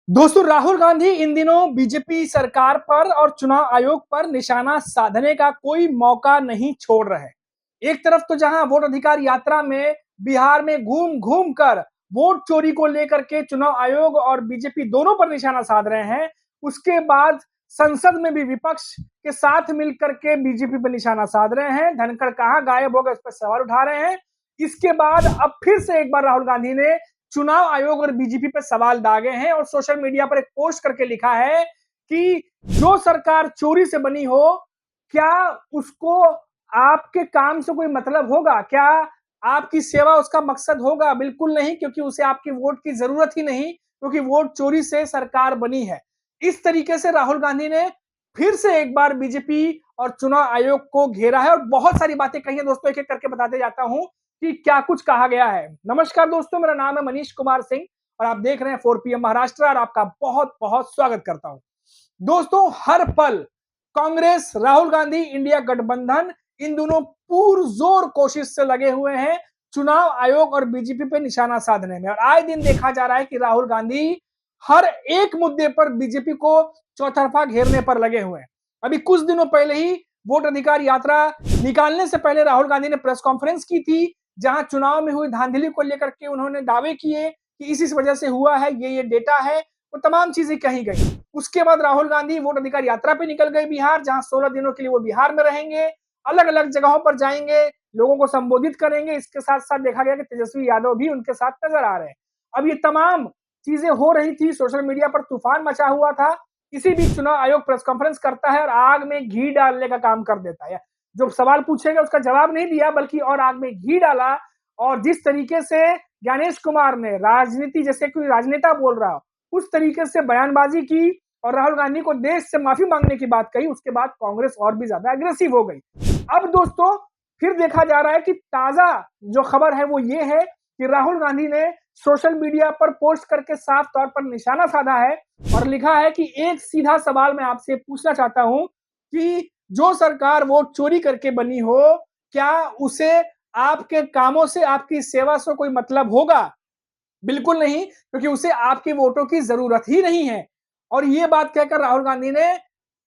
दोस्तों, राहुल गांधी इन दिनों बीजेपी सरकार पर और चुनाव आयोग पर निशाना साधने का कोई मौका नहीं छोड़ रहे। एक तरफ तो जहां वोट अधिकार यात्रा में बिहार में घूम घूम कर वोट चोरी को लेकर के चुनाव आयोग और बीजेपी दोनों पर निशाना साध रहे हैं, उसके बाद संसद में भी विपक्ष के साथ मिलकर के बीजेपी पर निशाना साध रहे हैं। धनखड़ कहां गायब हो गए, इस पर सवाल उठा रहे हैं। इसके बाद अब फिर से एक बार राहुल गांधी ने चुनाव आयोग और बीजेपी पे सवाल दागे हैं और सोशल मीडिया पर एक पोस्ट करके लिखा है कि जो सरकार चोरी से बनी हो, क्या उसको आपके काम से कोई मतलब होगा? क्या आपकी सेवा उसका मकसद होगा? बिल्कुल नहीं, क्योंकि उसे आपकी वोट की जरूरत ही नहीं, क्योंकि वोट चोरी से सरकार बनी है। इस तरीके से राहुल गांधी ने फिर से एक बार बीजेपी और चुनाव आयोग को घेरा है और बहुत सारी बातें कही है। दोस्तों, एक एक करके बताते जाता हूं कि क्या कुछ कहा गया है। नमस्कार दोस्तों, मेरा नाम है मनीष कुमार सिंह और आप देख रहे हैं 4PM महाराष्ट्र और आपका बहुत बहुत स्वागत करता हूं। दोस्तों, हर पल कांग्रेस, राहुल गांधी, इंडिया गठबंधन इन दोनों पुरजोर कोशिश से लगे हुए हैं चुनाव आयोग और बीजेपी पे निशाना साधने में। और आए दिन देखा जा रहा है कि राहुल गांधी हर एक मुद्दे पर बीजेपी को चौतरफा घेरने पर लगे हुए हैं। अभी कुछ दिनों पहले ही वोट अधिकार यात्रा निकालने से पहले राहुल गांधी ने प्रेस कॉन्फ्रेंस की थी, जहां चुनाव में हुई धांधली को लेकर के उन्होंने दावे किए कि इस वजह से हुआ है, ये डेटा है, वो तमाम चीजें कही गई। उसके बाद राहुल गांधी वोट अधिकार यात्रा पे निकल गए बिहार, जहां 16 दिनों के लिए वो बिहार में रहेंगे, अलग अलग जगहों पर जाएंगे, लोगों को संबोधित करेंगे। इसके साथ साथ देखा गया कि तेजस्वी यादव भी उनके साथ नजर आ रहे हैं। अब ये तमाम चीजें हो रही थी, सोशल मीडिया पर तूफान मचा हुआ था। इसी बीच चुनाव आयोग प्रेस कॉन्फ्रेंस करता है और आग में घी डालने का काम कर देता है। जो सवाल पूछेगा उसका जवाब नहीं दिया, बल्कि और आग में घी डाला। और जिस तरीके से ज्ञानेश कुमार ने राजनीति जैसे कोई राजनेता बोल रहा हो, उस तरीके से बयानबाजी की और राहुल गांधी को देश से माफी मांगने की बात कही, उसके बाद कांग्रेस और भी ज्यादा एग्रेसिव हो गई। अब दोस्तों, फिर देखा जा रहा है कि ताजा जो खबर है वो ये है कि राहुल गांधी ने सोशल मीडिया पर पोस्ट करके साफ तौर पर निशाना साधा है और लिखा है कि एक सीधा सवाल मैं आपसे पूछना चाहता हूं कि जो सरकार वोट चोरी करके बनी हो, क्या उसे आपके कामों से, आपकी सेवा से कोई मतलब होगा? बिल्कुल नहीं, क्योंकि उसे आपके वोटों की जरूरत ही नहीं है। और ये बात कहकर राहुल गांधी ने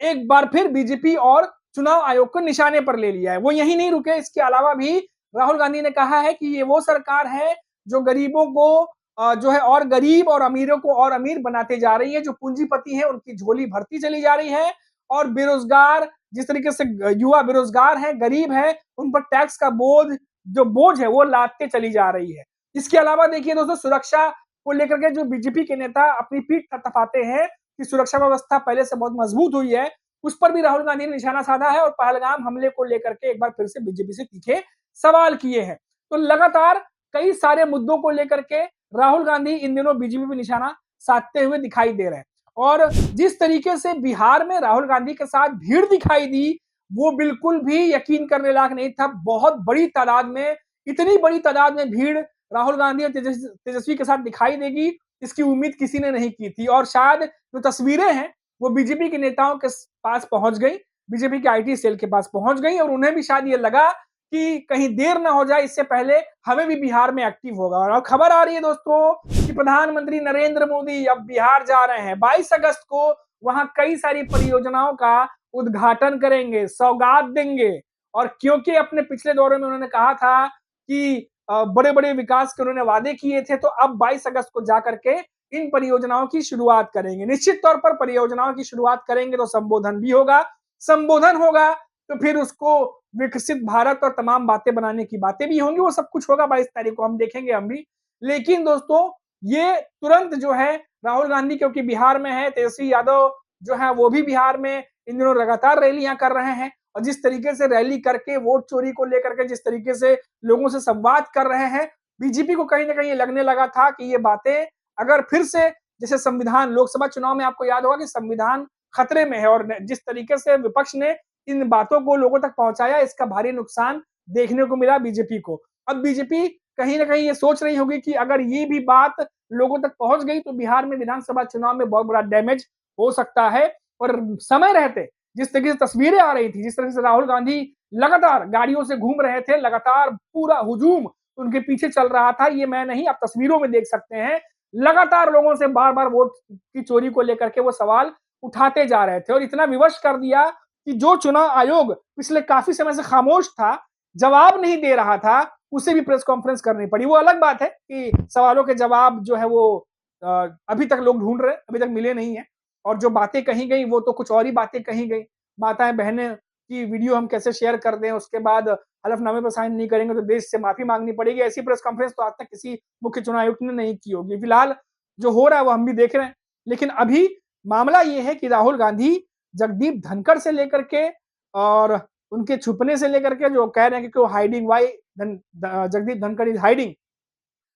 एक बार फिर बीजेपी और चुनाव आयोग को निशाने पर ले लिया है। वो यही नहीं रुके, इसके अलावा भी राहुल गांधी ने कहा है कि ये वो सरकार है जो गरीबों को जो है और गरीब और अमीरों को और अमीर बनाते जा रही है। जो पूंजीपति है उनकी झोली भरती चली जा रही है और बेरोजगार, जिस तरीके से युवा बेरोजगार है, गरीब है, उन पर टैक्स का बोझ है वो लादते चली जा रही है। इसके अलावा देखिए दोस्तों, सुरक्षा को लेकर के जो बीजेपी के नेता अपनी पीठ थपथपाते हैं कि सुरक्षा व्यवस्था पहले से बहुत मजबूत हुई है, उस पर भी राहुल गांधी ने निशाना साधा है और पहलगाम हमले को लेकर के एक बार फिर से बीजेपी से तीखे सवाल किए हैं। तो लगातार कई सारे मुद्दों को लेकर के राहुल गांधी इन दिनों बीजेपी पर निशाना साधते हुए दिखाई दे रहे हैं। और जिस तरीके से बिहार में राहुल गांधी के साथ भीड़ दिखाई दी, वो बिल्कुल भी यकीन करने लायक नहीं था। बहुत बड़ी तादाद में, इतनी बड़ी तादाद में भीड़ राहुल गांधी और तेजस्वी के साथ दिखाई देगी, इसकी उम्मीद किसी ने नहीं की थी। और शायद जो तस्वीरें हैं वो बीजेपी के नेताओं के पास पहुंच गई, बीजेपी के आईटी सेल के पास पहुंच गई और उन्हें भी शायद ये लगा कि कहीं देर ना हो जाए, इससे पहले हमें भी बिहार में एक्टिव होगा। और खबर आ रही है दोस्तों कि प्रधानमंत्री नरेंद्र मोदी अब बिहार जा रहे हैं। 22 अगस्त को वहां कई सारी परियोजनाओं का उद्घाटन करेंगे, सौगात देंगे। और क्योंकि अपने पिछले दौरे में उन्होंने कहा था कि बड़े बड़े विकास के उन्होंने वादे किए थे, तो अब 22 अगस्त को जाकर के इन परियोजनाओं की शुरुआत करेंगे। निश्चित तौर पर परियोजनाओं की शुरुआत करेंगे तो संबोधन भी होगा, संबोधन होगा तो फिर उसको विकसित भारत और तमाम बातें बनाने की बातें भी होंगी। वो सब कुछ होगा 22 तारीख को, हम देखेंगे हम भी। लेकिन दोस्तों, ये तुरंत जो है राहुल गांधी क्योंकि बिहार में है, तेजस्वी यादव जो है वो भी बिहार में इन दिनों लगातार रैलियां कर रहे हैं और जिस तरीके से रैली करके वोट चोरी को लेकर के जिस तरीके से लोगों से संवाद कर रहे हैं, बीजेपी को कहीं ना कहीं लगने लगा था कि ये बातें अगर फिर से, जैसे संविधान, लोकसभा चुनाव में आपको याद होगा कि संविधान खतरे में है और जिस तरीके से विपक्ष ने इन बातों को लोगों तक पहुंचाया, इसका भारी नुकसान देखने को मिला बीजेपी को। अब बीजेपी कहीं ना कहीं ये सोच रही होगी कि अगर ये भी बात लोगों तक पहुंच गई तो बिहार में विधानसभा चुनाव में बहुत बड़ा डैमेज हो सकता है। और समय रहते जिस तरीके से तस्वीरें आ रही थी, जिस तरह से राहुल गांधी लगातार गाड़ियों से घूम रहे थे, लगातार पूरा हुजूम उनके पीछे चल रहा था, ये मैं नहीं, आप तस्वीरों में देख सकते हैं। लगातार लोगों से बार-बार वोट की चोरी को लेकर के वो सवाल उठाते जा रहे थे और इतना विवश कर दिया कि जो चुनाव आयोग पिछले काफ़ी समय से खामोश था, जवाब नहीं दे रहा था, उसे भी प्रेस कॉन्फ्रेंस करनी पड़ी। वो अलग बात है कि सवालों के जवाब जो है वो अभी तक लोग ढूँढ रहे हैं, अभी तक मिले नहीं हैं और जो बातें कही गई वो तो कुछ और ही बातें कही गई। माताएँ-बहनें की वीडियो हम कैसे शेयर कर दें, उसके बाद हलफनामे पर साइन नहीं करेंगे तो देश से माफ़ी माँगनी पड़ेगी। ऐसी प्रेस कॉन्फ्रेंस तो आज तक किसी मुख्य चुनाव आयुक्त ने नहीं की होगी। फिलहाल जो हो रहा है वो हम भी देख रहे हैं। लेकिन अभी मामला ये है कि राहुल गांधी जगदीप धनखड़ से लेकर के और उनके छुपने से लेकर के जो कह रहे हैं कि वो hiding why Jagdeep Dhankhar is hiding,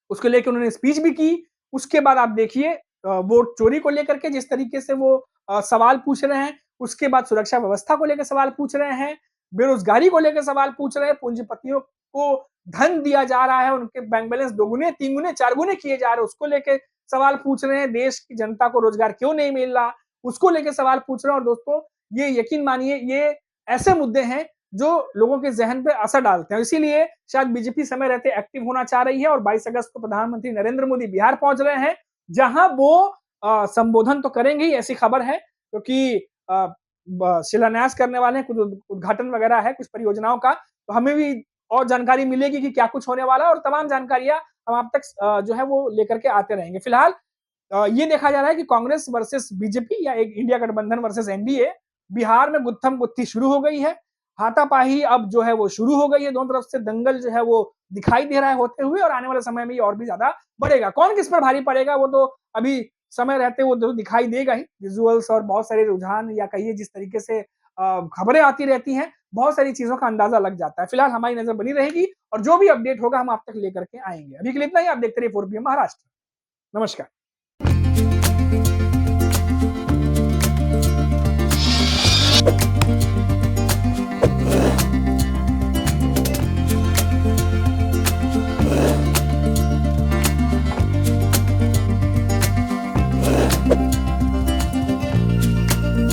उसको लेके उन्होंने स्पीच भी की। उसके बाद आप देखिए वोट चोरी को लेकर के जिस तरीके से वो सवाल पूछ रहे हैं, उसके बाद सुरक्षा व्यवस्था को लेकर सवाल पूछ रहे हैं, बेरोजगारी को लेकर सवाल पूछ रहे हैं, पूंजीपतियों को धन दिया जा रहा है, उनके बैंक बैलेंस दोगुने, तीन गुने, चार गुने किए जा रहे हैं, उसको लेके सवाल पूछ रहे हैं, देश की जनता को रोजगार क्यों नहीं मिल रहा, उसको लेके सवाल पूछ रहे हैं और दोस्तों ये यकीन मानिए ये ऐसे मुद्दे हैं जो लोगों के ज़हन पे असर डालते हैं। इसीलिए शायद बीजेपी समय रहते एक्टिव होना चाह रही है और 22 अगस्त को प्रधानमंत्री नरेंद्र मोदी बिहार पहुंच रहे हैं, जहां वो संबोधन तो करेंगे ही, ऐसी खबर है क्योंकि शिलान्यास करने वाले हैं, कुछ उद्घाटन वगैरह है कुछ परियोजनाओं का, तो हमें भी और जानकारी मिलेगी कि क्या कुछ होने वाला है और तमाम जानकारियां हम आप तक जो है वो लेकर के आते रहेंगे। फिलहाल ये देखा जा रहा है कि कांग्रेस वर्सेस बीजेपी या एक इंडिया गठबंधन वर्सेस एनडीए, बिहार में गुत्थम गुत्थी शुरू हो गई है। हाथापाई अब जो है वो शुरू हो गई है, दोनों तरफ से दंगल जो है वो दिखाई दे रहा है होते हुए और आने वाले समय में ये और भी ज्यादा बढ़ेगा। कौन किस पर भारी पड़ेगा वो तो अभी समय रहते वो तो दिखाई देगा ही। विजुअल्स और बहुत सारे रुझान या कहिए जिस तरीके से खबरें आती रहती हैं, बहुत सारी चीजों का अंदाजा लग जाता है। फिलहाल हमारी नजर बनी रहेगी और जो भी अपडेट होगा हम आप तक लेकर के आएंगे। अभी के लिए इतना ही। आप देखते रहिए 4 PM महाराष्ट्र। नमस्कार।